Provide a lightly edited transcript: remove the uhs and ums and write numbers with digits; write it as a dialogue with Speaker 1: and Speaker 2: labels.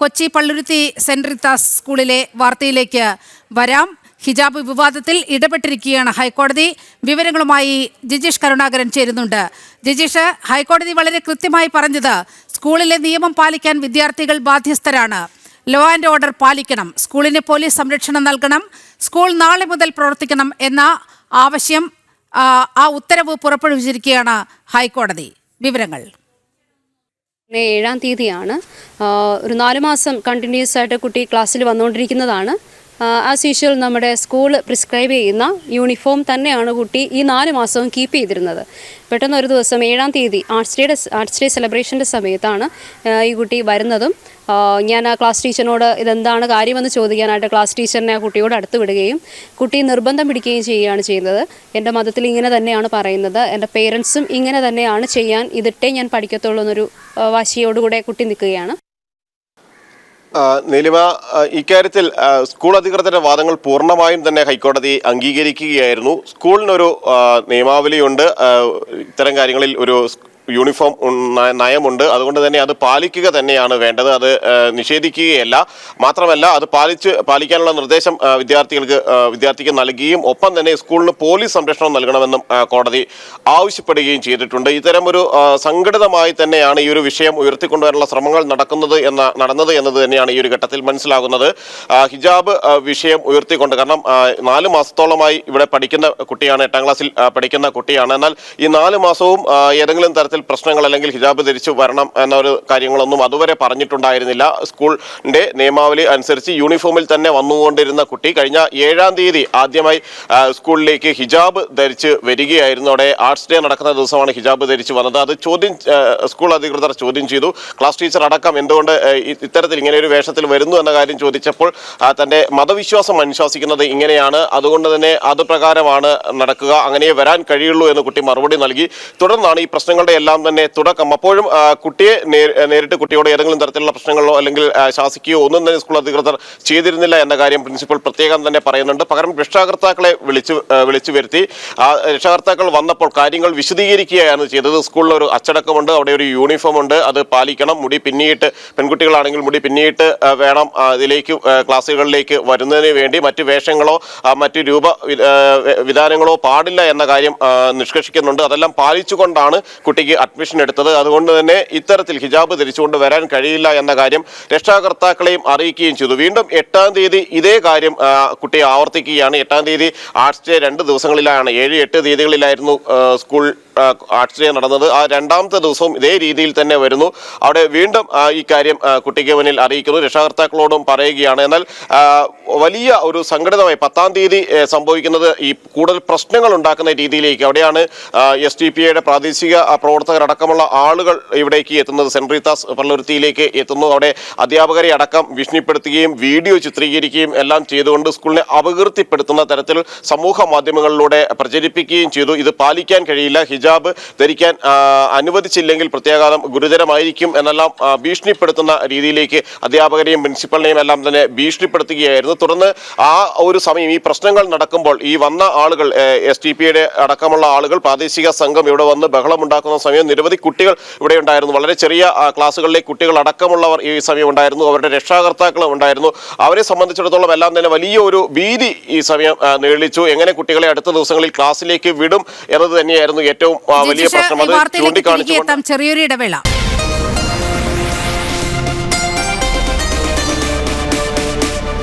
Speaker 1: Kochi Palluruthy saint Rita's സ്കൂളിലെ വാർത്തയിലേക്ക് വരാം. ഹിജാബ് വിവാദത്തിൽ ഇടപെട്ടിരിക്കുകയാണ് ഹൈക്കോടതി. വിവരങ്ങളുമായി ജിജീഷ് കരുണാകരൻ ചേരുന്നുണ്ട്. ജിജീഷ്, ഹൈക്കോടതി വളരെ കൃത്യമായി പറഞ്ഞത് സ്കൂളിലെ നിയമം പാലിക്കാൻ വിദ്യാർത്ഥികൾ ബാധ്യസ്ഥരാണ്. ലോ ആൻഡ് ഓർഡർ പാലിക്കണം, സ്കൂളിന് പോലീസ് സംരക്ഷണം നൽകണം, സ്കൂൾ നാളെ മുതൽ പ്രവർത്തിക്കണം എന്ന ആവശ്യം, ആ ഉത്തരവ് പുറപ്പെടുവിച്ചിരിക്കുകയാണ് ഹൈക്കോടതി. വിവരങ്ങൾ.
Speaker 2: 7-ാം തീയതിയാണ്. ഒരു 4 മാസം കണ്ടിന്യൂസ് ആയിട്ട് കുട്ടി ക്ലാസ്സിൽ വന്നുകൊണ്ടിരിക്കുന്നതാണ്. ആസ് യൂഷ്വൽ നമ്മുടെ സ്കൂൾ പ്രിസ്ക്രൈബ് ചെയ്യുന്ന യൂണിഫോം തന്നെയാണ് കുട്ടി ഈ 4 മാസവും കീപ്പ് ചെയ്തിരുന്നത്. പെട്ടെന്ന് ഒരു ദിവസം 7-ാം തീയതി ആർട്സ് ഡേ സെലിബ്രേഷൻ്റെ സമയത്താണ് ഈ കുട്ടി വരുന്നതും ഞാൻ ആ ക്ലാസ് ടീച്ചറിനോട് ഇതെന്താണ് കാര്യമെന്ന് ചോദിക്കാനായിട്ട് ക്ലാസ് ടീച്ചറിനെ ആ കുട്ടിയോട് അടുത്ത് വിടുകയും കുട്ടി നിർബന്ധം പിടിക്കുകയും ചെയ്യുകയാണ് ചെയ്യുന്നത്. എൻ്റെ മതത്തിൽ ഇങ്ങനെ തന്നെയാണ് പറയുന്നത്, എൻ്റെ പേരൻസും ഇങ്ങനെ തന്നെയാണ് ചെയ്യാൻ, ഇതിട്ടേ ഞാൻ പഠിക്കത്തുള്ളൂ എന്നൊരു വാശിയോടുകൂടെ കുട്ടി നിൽക്കുകയാണ്.
Speaker 3: നീലിമ, ഇക്കാര്യത്തിൽ സ്കൂൾ അധികൃതരുടെ വാദങ്ങൾ പൂർണ്ണമായും തന്നെ ഹൈക്കോടതി അംഗീകരിക്കുകയായിരുന്നു. സ്കൂളിനൊരു നിയമാവലിയുണ്ട്, ഇത്തരം കാര്യങ്ങളിൽ ഒരു യൂണിഫോം നയമുണ്ട്. അതുകൊണ്ട് തന്നെ അത് പാലിക്കുക തന്നെയാണ് വേണ്ടത്, അത് നിഷേധിക്കുകയല്ല. മാത്രമല്ല, അത് പാലിക്കാനുള്ള നിർദ്ദേശം വിദ്യാർത്ഥിക്ക് നൽകുകയും ഒപ്പം തന്നെ സ്കൂളിന് പോലീസ് സംരക്ഷണം നൽകണമെന്നും കോടതി ആവശ്യപ്പെടുകയും ചെയ്തിട്ടുണ്ട്. ഇത്തരം ഒരു സംഘടിതമായി തന്നെയാണ് ഈ ഒരു വിഷയം ഉയർത്തിക്കൊണ്ടുവരാനുള്ള ശ്രമങ്ങൾ നടന്നത് എന്നത് തന്നെയാണ് ഈ ഒരു ഘട്ടത്തിൽ മനസ്സിലാകുന്നത്. ഹിജാബ് വിഷയം ഉയർത്തിക്കൊണ്ട്, കാരണം 4 മാസത്തോളമായി ഇവിടെ പഠിക്കുന്ന കുട്ടിയാണ്, 8ാം ക്ലാസ്സിൽ പഠിക്കുന്ന കുട്ടിയാണ്. എന്നാൽ ഈ 4 മാസവും ഏതെങ്കിലും തരത്തിൽ പ്രശ്നങ്ങൾ അല്ലെങ്കിൽ ഹിജാബ് ധരിച്ചു വരണം എന്നൊരു കാര്യങ്ങളൊന്നും അതുവരെ പറഞ്ഞിട്ടുണ്ടായിരുന്നില്ല. സ്കൂളിന്റെ നിയമാവലി അനുസരിച്ച് യൂണിഫോമിൽ തന്നെ വന്നുകൊണ്ടിരുന്ന കുട്ടി കഴിഞ്ഞ 7-ാം തീയതി ആദ്യമായി സ്കൂളിലേക്ക് ഹിജാബ് ധരിച്ച് വരികയായിരുന്നു. അവിടെ ആർട്സ് ഡേ നടക്കുന്ന ദിവസമാണ് ഹിജാബ് ധരിച്ചു വന്നത്. അത് സ്കൂൾ അധികൃതർ ചോദ്യം ചെയ്തു. ക്ലാസ് ടീച്ചർ അടക്കം എന്തുകൊണ്ട് ഇത്തരത്തിൽ ഇങ്ങനെ ഒരു വേഷത്തിൽ വരുന്നു എന്ന കാര്യം ചോദിച്ചപ്പോൾ തന്റെ മതവിശ്വാസം അനുശാസിക്കുന്നത് ഇങ്ങനെയാണ്, അതുകൊണ്ട് തന്നെ അത് പ്രകാരമാണ് നടക്കുക, അങ്ങനെ വരാൻ കഴിയുള്ളൂ എന്ന് കുട്ടി മറുപടി നൽകി. തുടർന്നാണ് ഈ പ്രശ്നങ്ങളുടെ എല്ലാം തന്നെ തുടക്കം. അപ്പോഴും കുട്ടിയെ നേരിട്ട് കുട്ടിയോട് ഏതെങ്കിലും തരത്തിലുള്ള പ്രശ്നങ്ങളോ അല്ലെങ്കിൽ ശാസിക്കുകയോ ഒന്നും തന്നെ സ്കൂൾ അധികൃതർ ചെയ്തിരുന്നില്ല എന്ന കാര്യം പ്രിൻസിപ്പൽ പ്രത്യേകം തന്നെ പറയുന്നുണ്ട്. പകരം രക്ഷാകർത്താക്കളെ വിളിച്ചു വരുത്തി രക്ഷാകർത്താക്കൾ വന്നപ്പോൾ കാര്യങ്ങൾ വിശദീകരിക്കുകയാണ് ചെയ്തത്. സ്കൂളിൽ ഒരു അച്ചടക്കമുണ്ട്, അവിടെ ഒരു യൂണിഫോം ഉണ്ട്, അത് പാലിക്കണം, മുടി പിന്നിയിട്ട്, പെൺകുട്ടികളാണെങ്കിൽ മുടി പിന്നിയിട്ട് വേണം ക്ലാസ്സുകളിലേക്ക് വരുന്നതിന് വേണ്ടി, മറ്റു വേഷങ്ങളോ മറ്റു വിധാനങ്ങളോ പാടില്ല എന്ന കാര്യം നിഷ്കർഷിക്കുന്നുണ്ട്. അതെല്ലാം പാലിച്ചുകൊണ്ടാണ് കുട്ടിക്ക് അഡ്മിഷൻ എടുത്തത്. അതുകൊണ്ട് തന്നെ ഇത്തരത്തിൽ ഹിജാബ് ധരിച്ചുകൊണ്ട് വരാൻ കഴിയില്ല എന്ന കാര്യം രക്ഷാകർത്താക്കളെയും അറിയിക്കുകയും ചെയ്തു. വീണ്ടും 8-ാം തീയതി ഇതേ കാര്യം കുട്ടി ആവർത്തിക്കുകയാണ്. 8-ാം തീയതി ആർട്സ് ഡേ 2 ദിവസങ്ങളിലാണ്, 7-8 തീയതികളിലായിരുന്നു സ്കൂൾ ആർട്സ് ഡേ നടന്നത്. ആ 2ാമത്തെ ദിവസവും ഇതേ രീതിയിൽ തന്നെ വരുന്നു. അവിടെ വീണ്ടും ഈ കാര്യം കുട്ടിക്ക് മുന്നിൽ അറിയിക്കുന്നു, രക്ഷാകർത്താക്കളോടും പറയുകയാണ്. എന്നാൽ വലിയ ഒരു സംഘടിതമായി 10-ാം തീയതി സംഭവിക്കുന്നത് ഈ കൂടുതൽ പ്രശ്നങ്ങൾ ഉണ്ടാക്കുന്ന രീതിയിലേക്ക്, അവിടെയാണ് SDPIയുടെ പ്രാദേശിക പ്രവർത്തകരടക്കമുള്ള ആളുകൾ ഇവിടേക്ക് എത്തുന്നത്. സെന്റ് റീത്താസ് പള്ളുരുത്തിയിലേക്ക് എത്തുന്നു. അവിടെ അധ്യാപകരെ അടക്കം ഭീഷണിപ്പെടുത്തുകയും വീഡിയോ ചിത്രീകരിക്കുകയും എല്ലാം ചെയ്തുകൊണ്ട് സ്കൂളിനെ അപകീർത്തിപ്പെടുത്തുന്ന തരത്തിൽ സമൂഹ മാധ്യമങ്ങളിലൂടെ പ്രചരിപ്പിക്കുകയും ചെയ്തു. ഇത് പാലിക്കാൻ കഴിയില്ല, ഹിജാബ് ധരിക്കാൻ അനുവദിച്ചില്ലെങ്കിൽ പ്രത്യാഘാതം ഗുരുതരമായിരിക്കും എന്നെല്ലാം ഭീഷണിപ്പെടുത്തുന്ന രീതിയിലേക്ക് അധ്യാപകരെയും പ്രിൻസിപ്പലിനെയും എല്ലാം തന്നെ ഭീഷണിപ്പെടുത്തുകയായിരുന്നു. തുടർന്ന് ആ ഒരു സമയം ഈ പ്രശ്നങ്ങൾ നടക്കുമ്പോൾ ഈ വന്ന ആളുകൾ, SDPIയുടെ അടക്കമുള്ള ആളുകൾ, പ്രാദേശിക സംഘം ഇവിടെ വന്ന് ബഹളമുണ്ടാക്കുന്ന സമയം നിരവധി കുട്ടികൾ ഇവിടെ ഉണ്ടായിരുന്നു. വളരെ ചെറിയ ക്ലാസ്സുകളിലെ കുട്ടികൾ അടക്കമുള്ളവർ ഈ സമയം ഉണ്ടായിരുന്നു, അവരുടെ രക്ഷാകർത്താക്കളും ഉണ്ടായിരുന്നു. അവരെ സംബന്ധിച്ചിടത്തോളം എല്ലാം തന്നെ വലിയ ഒരു ഭീതി ഈ സമയം നേളിച്ചു. എങ്ങനെ കുട്ടികളെ അടുത്ത ദിവസങ്ങളിൽ ക്ലാസ്സിലേക്ക് വിടും എന്നത് തന്നെയായിരുന്നു ഏറ്റവും വലിയ പ്രശ്നം. അത് ചൂണ്ടിക്കാണിച്ചു.
Speaker 1: ചെറിയൊരു ഇടവേള.